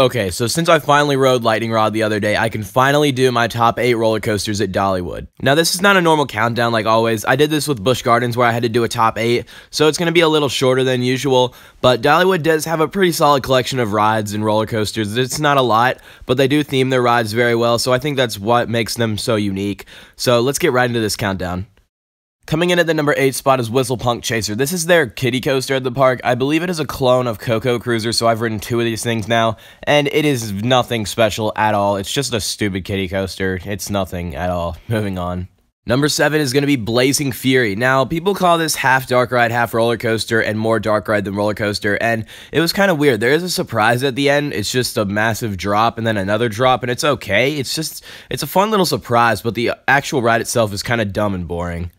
Okay, so since I finally rode Lightning Rod the other day, I can finally do my top 8 roller coasters at Dollywood. Now, this is not a normal countdown like always. I did this with Busch Gardens where I had to do a top 8, so it's going to be a little shorter than usual, but Dollywood does have a pretty solid collection of rides and roller coasters. It's not a lot, but they do theme their rides very well, so I think that's what makes them so unique. So let's get right into this countdown. Coming in at the number 8 spot is Whistle Punk Chaser. This is their kiddie coaster at the park. I believe it is a clone of Coco Cruiser, so I've ridden 2 of these things now, and it is nothing special at all. It's just a stupid kiddie coaster. It's nothing at all. Moving on. Number 7 is going to be Blazing Fury. Now, people call this half dark ride, half roller coaster, and more dark ride than roller coaster, and it was kind of weird. There is a surprise at the end. It's just a massive drop and then another drop, and it's okay. It's a fun little surprise, but the actual ride itself is kind of dumb and boring.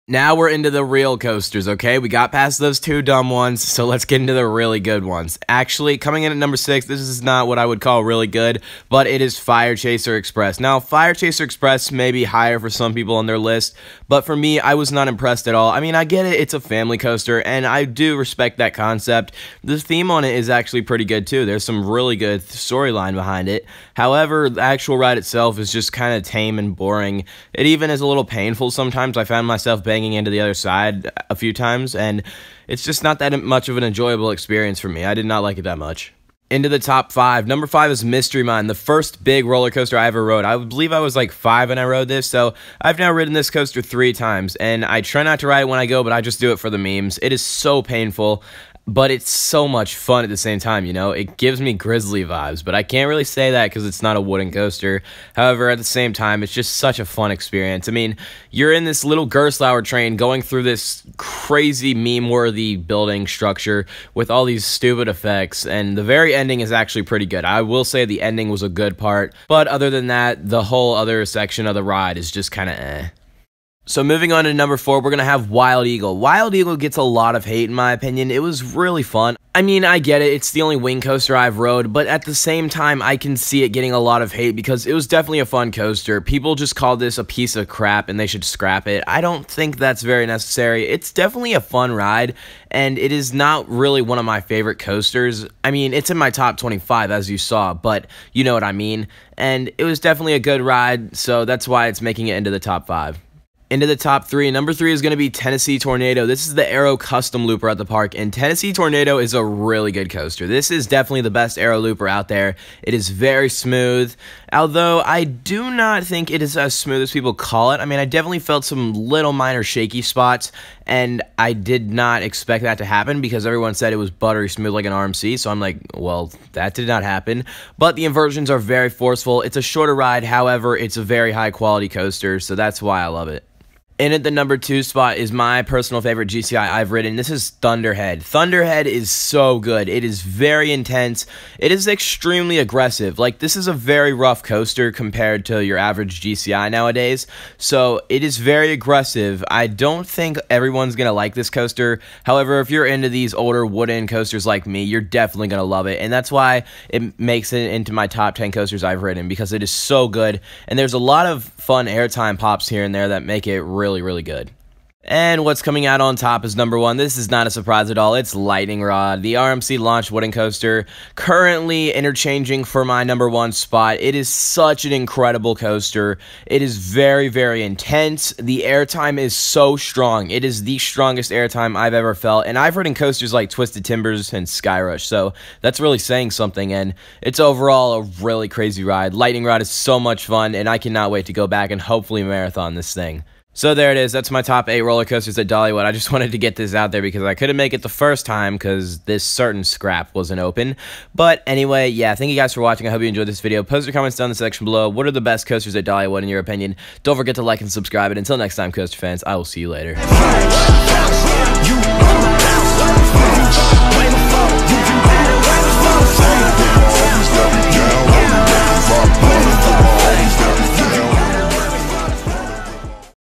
Now we're into the real coasters, okay? We got past those 2 dumb ones, so let's get into the really good ones. Actually, coming in at number 6, this is not what I would call really good, but it is Fire Chaser Express. Now, Fire Chaser Express may be higher for some people on their list, but for me, I was not impressed at all. I mean, I get it, it's a family coaster, and I do respect that concept. The theme on it is actually pretty good, too. There's some really good storyline behind it. However, the actual ride itself is just kind of tame and boring. It even is a little painful sometimes. I found myself banging into the other side a few times, and it's just not that much of an enjoyable experience for me. I did not like it that much. Into the top 5. Number 5 is Mystery Mine, the first big roller coaster I ever rode. I believe I was like 5 when I rode this, so I've now ridden this coaster 3 times, and I try not to ride it when I go, but I just do it for the memes. It is so painful, but it's so much fun at the same time, you know? It gives me Grizzly vibes, but I can't really say that because it's not a wooden coaster. However, at the same time, it's just such a fun experience. I mean, you're in this little Gerstlauer train going through this crazy meme-worthy building structure with all these stupid effects, and the very ending is actually pretty good. I will say the ending was a good part, but other than that, the whole other section of the ride is just kind of eh. So moving on to number 4, we're going to have Wild Eagle. Wild Eagle gets a lot of hate in my opinion. It was really fun. I mean, I get it, it's the only wing coaster I've rode, but at the same time, I can see it getting a lot of hate because it was definitely a fun coaster. People just call this a piece of crap and they should scrap it. I don't think that's very necessary. It's definitely a fun ride, and it is not really one of my favorite coasters. I mean, it's in my top 25 as you saw, but you know what I mean. And it was definitely a good ride, so that's why it's making it into the top 5. Into the top 3. Number 3 is going to be Tennessee Tornado. This is the Aero Custom Looper at the park, and Tennessee Tornado is a really good coaster. This is definitely the best Aero Looper out there. It is very smooth, although I do not think it is as smooth as people call it. I mean, I definitely felt some little minor shaky spots, and I did not expect that to happen because everyone said it was buttery smooth like an RMC, so I'm like, well, that did not happen. But the inversions are very forceful. It's a shorter ride, however, it's a very high quality coaster, so that's why I love it. In at the number 2 spot is my personal favorite GCI I've ridden. This is Thunderhead. Thunderhead is so good. It is very intense. It is extremely aggressive. Like, this is a very rough coaster compared to your average GCI nowadays. So, it is very aggressive. I don't think everyone's going to like this coaster. However, if you're into these older wooden coasters like me, you're definitely going to love it. And that's why it makes it into my top 10 coasters I've ridden, because it is so good. And there's a lot of fun airtime pops here and there that make it really good. And what's coming out on top is number 1. This is not a surprise at all. It's Lightning Rod, the RMC launched wooden coaster, currently interchanging for my number 1 spot. It is such an incredible coaster. It is very intense. The airtime is so strong. It is the strongest airtime I've ever felt, and I've ridden coasters like Twisted Timbers and Skyrush, so that's really saying something, and it's overall a really crazy ride. Lightning Rod is so much fun, and I cannot wait to go back and hopefully marathon this thing. So there it is. That's my top 8 roller coasters at Dollywood. I just wanted to get this out there because I couldn't make it the first time because this certain scrap wasn't open. But anyway, yeah, thank you guys for watching. I hope you enjoyed this video. Post your comments down in the section below. What are the best coasters at Dollywood in your opinion? Don't forget to like and subscribe. And until next time, coaster fans, I will see you later.